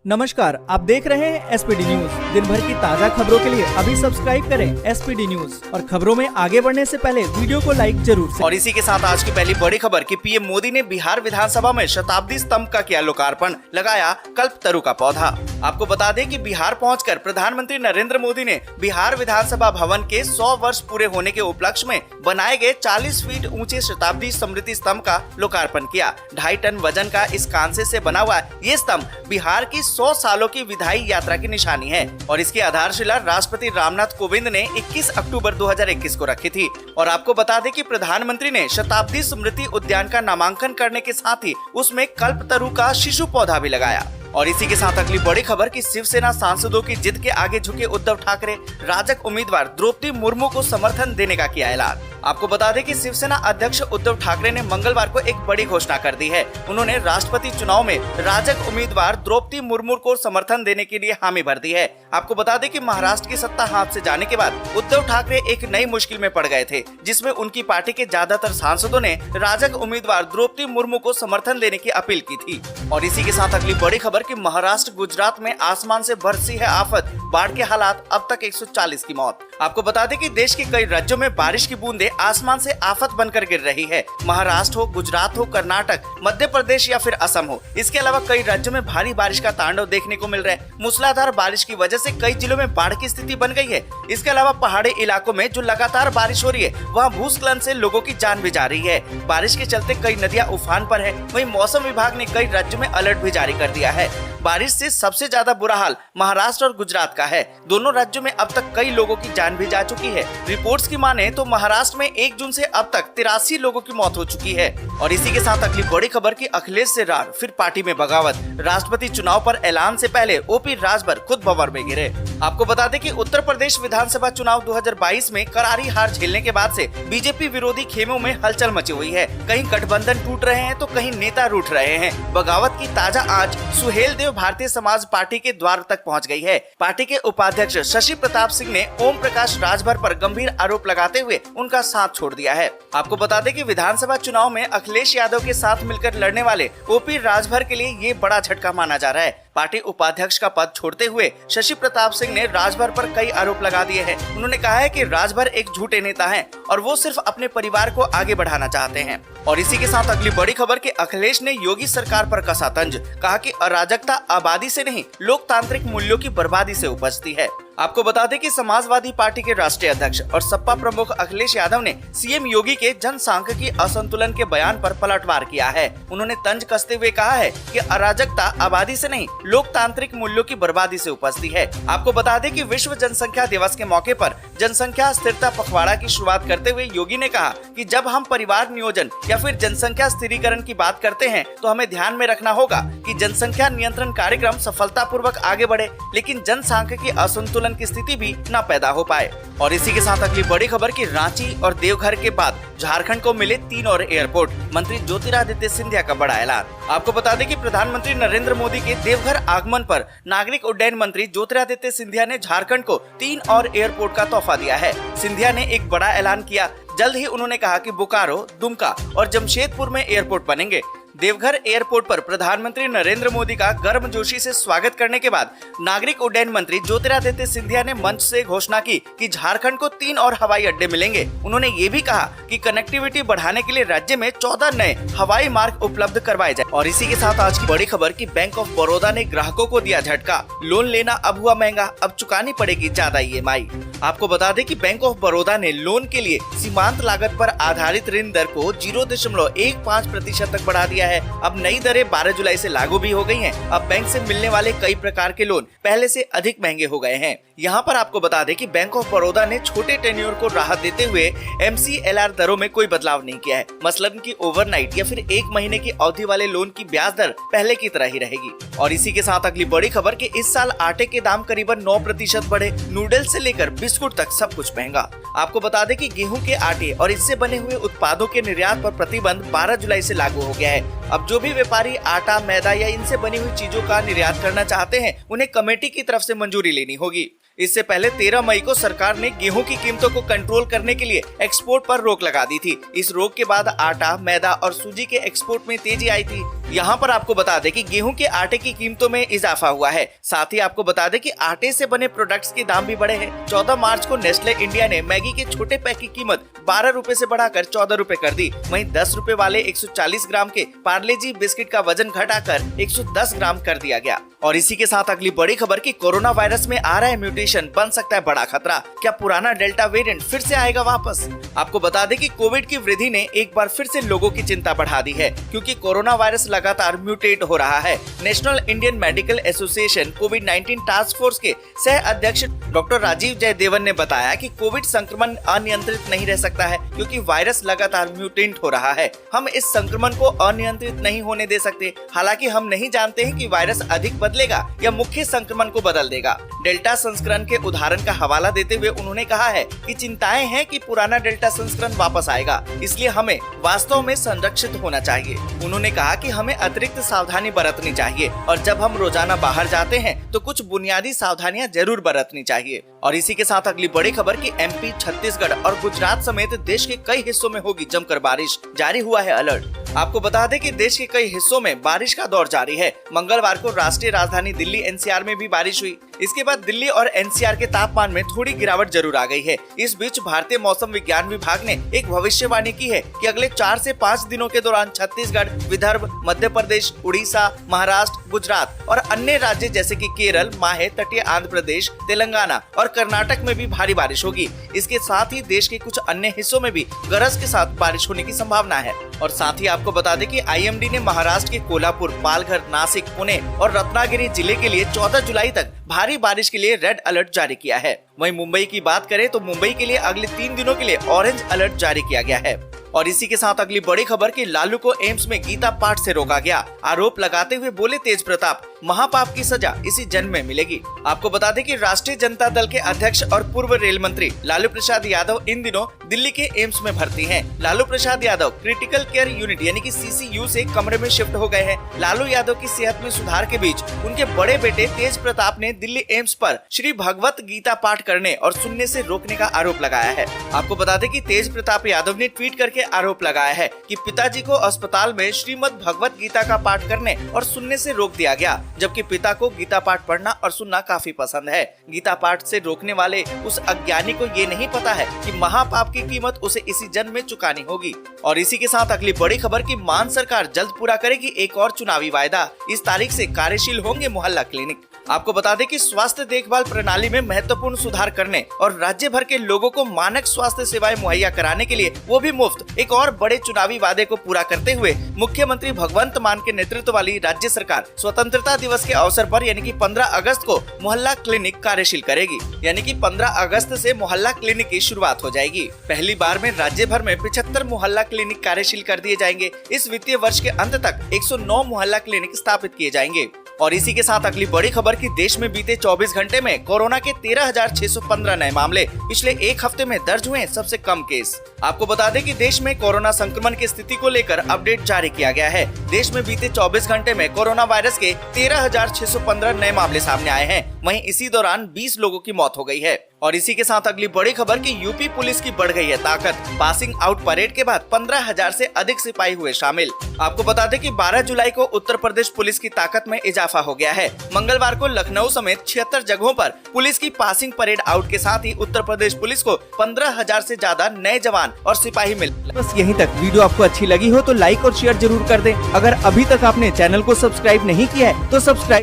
नमस्कार, आप देख रहे हैं एसपीडी न्यूज। दिन भर की ताज़ा खबरों के लिए अभी सब्सक्राइब करें एसपीडी न्यूज और खबरों में आगे बढ़ने से पहले वीडियो को लाइक जरूर से। और इसी के साथ आज की पहली बड़ी खबर कि पीएम मोदी ने बिहार विधानसभा में शताब्दी स्तंभ का किया लोकार्पण, लगाया कल्पतरु का पौधा। आपको बता दें कि बिहार पहुंचकर प्रधानमंत्री नरेंद्र मोदी ने बिहार विधानसभा भवन के 100 वर्ष पूरे होने के उपलक्ष्य में बनाए गए 40 फीट ऊंचे शताब्दी स्मृति स्तंभ का लोकार्पण किया। 2.5 टन वजन का इस कांसे से बना हुआ ये स्तंभ बिहार की 100 सालों की विधायी यात्रा की निशानी है और इसकी आधारशिला राष्ट्रपति रामनाथ कोविंद ने 21 अक्टूबर 2021 को रखी थी। और आपको बता दें कि प्रधानमंत्री ने शताब्दी स्मृति उद्यान का नामांकन करने के साथ ही उसमें कल्पतरु का शिशु पौधा भी लगाया। और इसी के साथ अगली बड़ी खबर कि शिवसेना सांसदों की जिद के आगे झुके उद्धव ठाकरे, राजग उम्मीदवार द्रौपदी मुर्मू को समर्थन देने का किया ऐलान। आपको बता दें कि शिवसेना अध्यक्ष उद्धव ठाकरे ने मंगलवार को एक बड़ी घोषणा कर दी है। उन्होंने राष्ट्रपति चुनाव में राजग उम्मीदवार द्रौपदी मुर्मू को समर्थन देने के लिए हामी भर दी है। आपको बता दें कि महाराष्ट्र की सत्ता हाथ से जाने के बाद उद्धव ठाकरे एक नई मुश्किल में पड़ गए थे, जिसमें उनकी पार्टी के ज्यादातर सांसदों ने राजग उम्मीदवार द्रौपदी मुर्मू को समर्थन देने की अपील की थी। और इसी के साथ अगली बड़ी खबर कि महाराष्ट्र गुजरात में आसमान से बरसी है आफत, बाढ़ के हालात, अब तक 140 की मौत। आपको बता दें कि देश के कई राज्यों में बारिश की बूंदें आसमान से आफत बनकर गिर रही है। महाराष्ट्र हो, गुजरात हो, कर्नाटक, मध्य प्रदेश या फिर असम हो, इसके अलावा कई राज्यों में भारी बारिश का तांडव देखने को मिल रहा है। मूसलाधार बारिश की वजह से कई जिलों में बाढ़ की स्थिति बन गई है। इसके अलावा पहाड़ी इलाकों में जो लगातार बारिश हो रही है, वहाँ भूस्खलन से लोगों की जान भी जा रही है। बारिश के चलते कई नदियाँ उफान पर है। वहीं मौसम विभाग ने कई राज्यों में अलर्ट भी जारी कर दिया है। बारिश से सबसे ज्यादा बुरा हाल महाराष्ट्र और गुजरात का है। दोनों राज्यों में अब तक कई लोगों की जान भी जा चुकी है। रिपोर्ट्स की माने तो महाराष्ट्र में 1 जून से अब तक 83 लोगों की मौत हो चुकी है। और इसी के साथ अगली बड़ी खबर की अखिलेश से रार, फिर पार्टी में बगावत। राष्ट्रपति चुनाव पर ऐलान से पहले ओपी राजभर खुद भंवर में गिरे। आपको बता दें कि उत्तर प्रदेश विधानसभा चुनाव 2022 में करारी हार झेलने के बाद से बीजेपी विरोधी खेमों में हलचल मची हुई है। कहीं गठबंधन टूट रहे हैं तो कहीं नेता रूठ रहे हैं। बगावत की ताजा आंच सुहेल देव भारतीय समाज पार्टी के द्वार तक पहुंच गई है। पार्टी के उपाध्यक्ष शशि प्रताप सिंह ने ओम प्रकाश राजभर पर गंभीर आरोप लगाते हुए उनका साथ छोड़ दिया है। आपको बता दें कि विधानसभा चुनाव में अखिलेश यादव के साथ मिलकर लड़ने वाले ओपी राजभर के लिए ये बड़ा झटका माना जा रहा है। पार्टी उपाध्यक्ष का पद छोड़ते हुए शशि प्रताप सिंह ने राजभर पर कई आरोप लगा दिए हैं। उन्होंने कहा है कि राजभर एक झूठे नेता हैं और वो सिर्फ अपने परिवार को आगे बढ़ाना चाहते हैं। और इसी के साथ अगली बड़ी खबर कि अखिलेश ने योगी सरकार पर कसा तंज, कहा कि अराजकता आबादी से नहीं, लोकतांत्रिक मूल्यों की बर्बादी से उपजती है। आपको बता दें कि समाजवादी पार्टी के राष्ट्रीय अध्यक्ष और सपा प्रमुख अखिलेश यादव ने सीएम योगी के जनसांख्यिकी असंतुलन के बयान पर पलटवार किया है। उन्होंने तंज कसते हुए कहा है कि अराजकता आबादी से नहीं, लोकतांत्रिक मूल्यों की बर्बादी से उपजती है। आपको बता दें कि विश्व जनसंख्या दिवस के मौके पर जनसंख्या स्थिरता पखवाड़ा की शुरुआत करते हुए योगी ने कहा कि जब हम परिवार नियोजन या फिर जनसंख्या स्थिरीकरण की बात करते हैं तो हमें ध्यान में रखना होगा कि जनसंख्या नियंत्रण कार्यक्रम सफलतापूर्वक आगे बढ़े, लेकिन जनसांख्यिकी असंतुलन की स्थिति भी न पैदा हो पाए। और इसी के साथ अगली बड़ी खबर कि रांची और देवघर के बाद झारखंड को मिले 3 और एयरपोर्ट, मंत्री ज्योतिरादित्य सिंधिया का बड़ा ऐलान। आपको बता दें कि प्रधानमंत्री नरेंद्र मोदी के देवघर आगमन पर नागरिक उड्डयन मंत्री ज्योतिरादित्य सिंधिया ने झारखंड को 3 और एयरपोर्ट का तोहफा दिया है। सिंधिया ने एक बड़ा ऐलान किया। जल्द ही उन्होंने कहा कि बोकारो, दुमका और जमशेदपुर में एयरपोर्ट बनेंगे। देवघर एयरपोर्ट पर प्रधानमंत्री नरेंद्र मोदी का गर्मजोशी से स्वागत करने के बाद नागरिक उड्डयन मंत्री ज्योतिरादित्य सिंधिया ने मंच से घोषणा की कि झारखंड को 3 और हवाई अड्डे मिलेंगे। उन्होंने ये भी कहा कि कनेक्टिविटी बढ़ाने के लिए राज्य में 14 नए हवाई मार्ग उपलब्ध करवाए जाए। और इसी के साथ आज की बड़ी खबर कि बैंक ऑफ बड़ौदा ने ग्राहकों को दिया झटका, लोन लेना अब हुआ महंगा, अब चुकानी पड़ेगी ज्यादा EMI। आपको बता दें कि बैंक ऑफ बड़ौदा ने लोन के लिए सीमांत लागत पर आधारित ऋण दर को 0.15% तक बढ़ा दिया है। अब नई दरें 12 जुलाई से लागू भी हो गई हैं। अब बैंक से मिलने वाले कई प्रकार के लोन पहले से अधिक महंगे हो गए हैं। यहाँ पर आपको बता दें कि बैंक ऑफ बड़ौदा ने छोटे टेन्योर को राहत देते हुए MCLR दरों में कोई बदलाव नहीं किया है। मसलन की ओवरनाइट या फिर 1 महीने की अवधि वाले लोन की ब्याज दर पहले की तरह ही रहेगी। और इसी के साथ अगली बड़ी खबर कि इस साल आटे के दाम करीबन 9% बढ़े, नूडल्स से लेकर बिस्कुट तक सब कुछ महंगा। आपको बता दें कि गेहूं के आटे और इससे बने हुए उत्पादों के निर्यात पर प्रतिबंध 12 जुलाई से लागू हो गया है। अब जो भी व्यापारी आटा, मैदा या इनसे बनी हुई चीजों का निर्यात करना चाहते हैं, उन्हें कमेटी की तरफ से मंजूरी लेनी होगी। इससे पहले 13 मई को सरकार ने गेहूं की कीमतों को कंट्रोल करने के लिए एक्सपोर्ट पर रोक लगा दी थी। इस रोक के बाद आटा, मैदा और सूजी के एक्सपोर्ट में तेजी आई थी। यहाँ पर आपको बता दें कि गेहूं के आटे की कीमतों में इजाफा हुआ है। साथ ही आपको बता दें कि आटे से बने प्रोडक्ट्स के दाम भी बढ़े हैं। 14 मार्च को नेस्ले इंडिया ने मैगी के छोटे पैक की कीमत 12 रुपए से बढ़ाकर 14 रुपए कर दी। वहीं 10 रुपए वाले 140 ग्राम के पार्ले जी बिस्किट का वजन घटाकर 110 ग्राम कर दिया गया। और इसी के साथ अगली बड़ी खबर कि कोरोना वायरस में आ रहा है म्यूटेशन, बन सकता है बड़ा खतरा। क्या पुराना डेल्टा वेरिएंट फिर से आएगा वापस? आपको बता दें कि कोविड की वृद्धि ने एक बार फिर से लोगों की चिंता बढ़ा दी है, क्योंकि कोरोना वायरस लगातार म्यूटेट हो रहा है। नेशनल इंडियन मेडिकल एसोसिएशन कोविड-19 टास्क फोर्स के सह अध्यक्ष डॉक्टर राजीव जयदेवन ने बताया कि कोविड संक्रमण अनियंत्रित नहीं रह सकता है, क्योंकि वायरस लगातार म्यूटेंट हो रहा है। हम इस संक्रमण को अनियंत्रित नहीं होने दे सकते। हालांकि हम नहीं जानते हैं कि वायरस अधिक बदलेगा या मुख्य संक्रमण को बदल देगा। डेल्टा संस्करण के उदाहरण का हवाला देते हुए उन्होंने कहा है कि चिंताएं हैं कि पुराना डेल्टा संस्करण वापस आएगा, इसलिए हमें वास्तव में संरक्षित होना चाहिए। उन्होंने कहा कि हमें अतिरिक्त सावधानी बरतनी चाहिए और जब हम रोजाना बाहर जाते हैं तो कुछ बुनियादी सावधानियां जरूर बरतनी चाहिए। और इसी के साथ अगली बड़ी खबर कि एमपी, छत्तीसगढ़ और गुजरात समेत देश के कई हिस्सों में होगी जमकर बारिश, जारी हुआ है अलर्ट। आपको बता दें कि देश के कई हिस्सों में बारिश का दौर जारी है। मंगलवार को राष्ट्रीय राजधानी दिल्ली एनसीआर में भी बारिश हुई। इसके बाद दिल्ली और एनसीआर के तापमान में थोड़ी गिरावट जरूर आ गई है। इस बीच भारतीय मौसम विज्ञान विभाग ने एक भविष्यवाणी की है कि अगले 4 से 5 दिनों के दौरान छत्तीसगढ़, विदर्भ, मध्य प्रदेश, उड़ीसा, महाराष्ट्र, गुजरात और अन्य राज्य जैसे कि केरल, माहे, तटीय आंध्र प्रदेश, तेलंगाना और कर्नाटक में भी भारी बारिश होगी। इसके साथ ही देश के कुछ अन्य हिस्सों में भी गरज के साथ बारिश होने की संभावना है। और साथ ही आपको बता दें कि आईएमडी ने महाराष्ट्र के कोल्हापुर, पालघर, नासिक, पुणे और रत्नागिरी जिले के लिए 14 जुलाई तक भारी बारिश के लिए रेड अलर्ट जारी किया है। वहीं मुंबई की बात करें तो मुंबई के लिए अगले 3 दिनों के लिए ऑरेंज अलर्ट जारी किया गया है। और इसी के साथ अगली बड़ी खबर कि लालू को एम्स में गीता पाठ से रोका गया। आरोप लगाते हुए बोले तेज प्रताप, महापाप की सजा इसी जन्म में मिलेगी। आपको बता दें कि राष्ट्रीय जनता दल के अध्यक्ष और पूर्व रेल मंत्री लालू प्रसाद यादव इन दिनों दिल्ली के एम्स में भर्ती हैं। Lalu Prasad Yadav critical care unit यानी कि सीसीयू से कमरे में शिफ्ट हो गए हैं। लालू यादव की सेहत में सुधार के बीच उनके बड़े बेटे तेज प्रताप ने दिल्ली एम्स पर श्री भगवत गीता पाठ करने और सुनने से रोकने का आरोप लगाया है। आपको बता दें कि तेज प्रताप यादव ने ट्वीट करके आरोप लगाया है कि पिताजी को अस्पताल में श्रीमद् भगवत गीता का पाठ करने और सुनने से रोक दिया गया, जबकि पिता को गीता पाठ पढ़ना और सुनना काफी पसंद है। गीता पाठ से रोकने वाले उस अज्ञानी को ये नहीं पता है कि महापाप की कीमत उसे इसी जन्म में चुकानी होगी। और इसी के साथ अगली बड़ी खबर कि मान सरकार जल्द पूरा करेगी एक और चुनावी वायदा, इस तारीख से कार्यशील होंगे मोहल्ला क्लिनिक। आपको बता दें कि स्वास्थ्य देखभाल प्रणाली में महत्वपूर्ण सुधार करने और राज्य भर के लोगों को मानक स्वास्थ्य सेवाएं मुहैया कराने के लिए वो भी मुफ्त एक और बड़े चुनावी वादे को पूरा करते हुए मुख्यमंत्री भगवंत मान के नेतृत्व वाली राज्य सरकार स्वतंत्रता दिवस के अवसर पर यानी कि 15 अगस्त को मोहल्ला क्लिनिक कार्यशील करेगी। यानी कि 15 अगस्त से मोहल्ला क्लिनिक की शुरुआत हो जाएगी। पहली बार में राज्य भर में 75 मोहल्ला क्लिनिक कार्यशील कर दिए जाएंगे। इस वित्तीय वर्ष के अंत तक 109 मोहल्ला क्लिनिक स्थापित किए जाएंगे। और इसी के साथ अगली बड़ी खबर कि देश में बीते 24 घंटे में कोरोना के 13,615 नए मामले, पिछले एक हफ्ते में दर्ज हुए सबसे कम केस। आपको बता दें कि देश में कोरोना संक्रमण की स्थिति को लेकर अपडेट जारी किया गया है। देश में बीते 24 घंटे में कोरोना वायरस के 13,615 नए मामले सामने आए हैं। वहीं इसी दौरान 20 लोगों की मौत हो गई है। और इसी के साथ अगली बड़ी खबर कि यूपी पुलिस की बढ़ गई है ताकत। पासिंग आउट परेड के बाद 15,000 से अधिक सिपाही हुए शामिल। आपको बता दें कि 12 जुलाई को उत्तर प्रदेश पुलिस की ताकत में इजाफा हो गया है। मंगलवार को लखनऊ समेत 76 जगहों पर पुलिस की पासिंग परेड आउट के साथ ही उत्तर प्रदेश पुलिस को 15,000 से ज्यादा नए जवान और सिपाही मिले। बस यहीं तक। वीडियो आपको अच्छी लगी हो तो लाइक और शेयर जरूर कर दें। अगर अभी तक आपने चैनल को सब्सक्राइब नहीं किया है तो सब्सक्राइब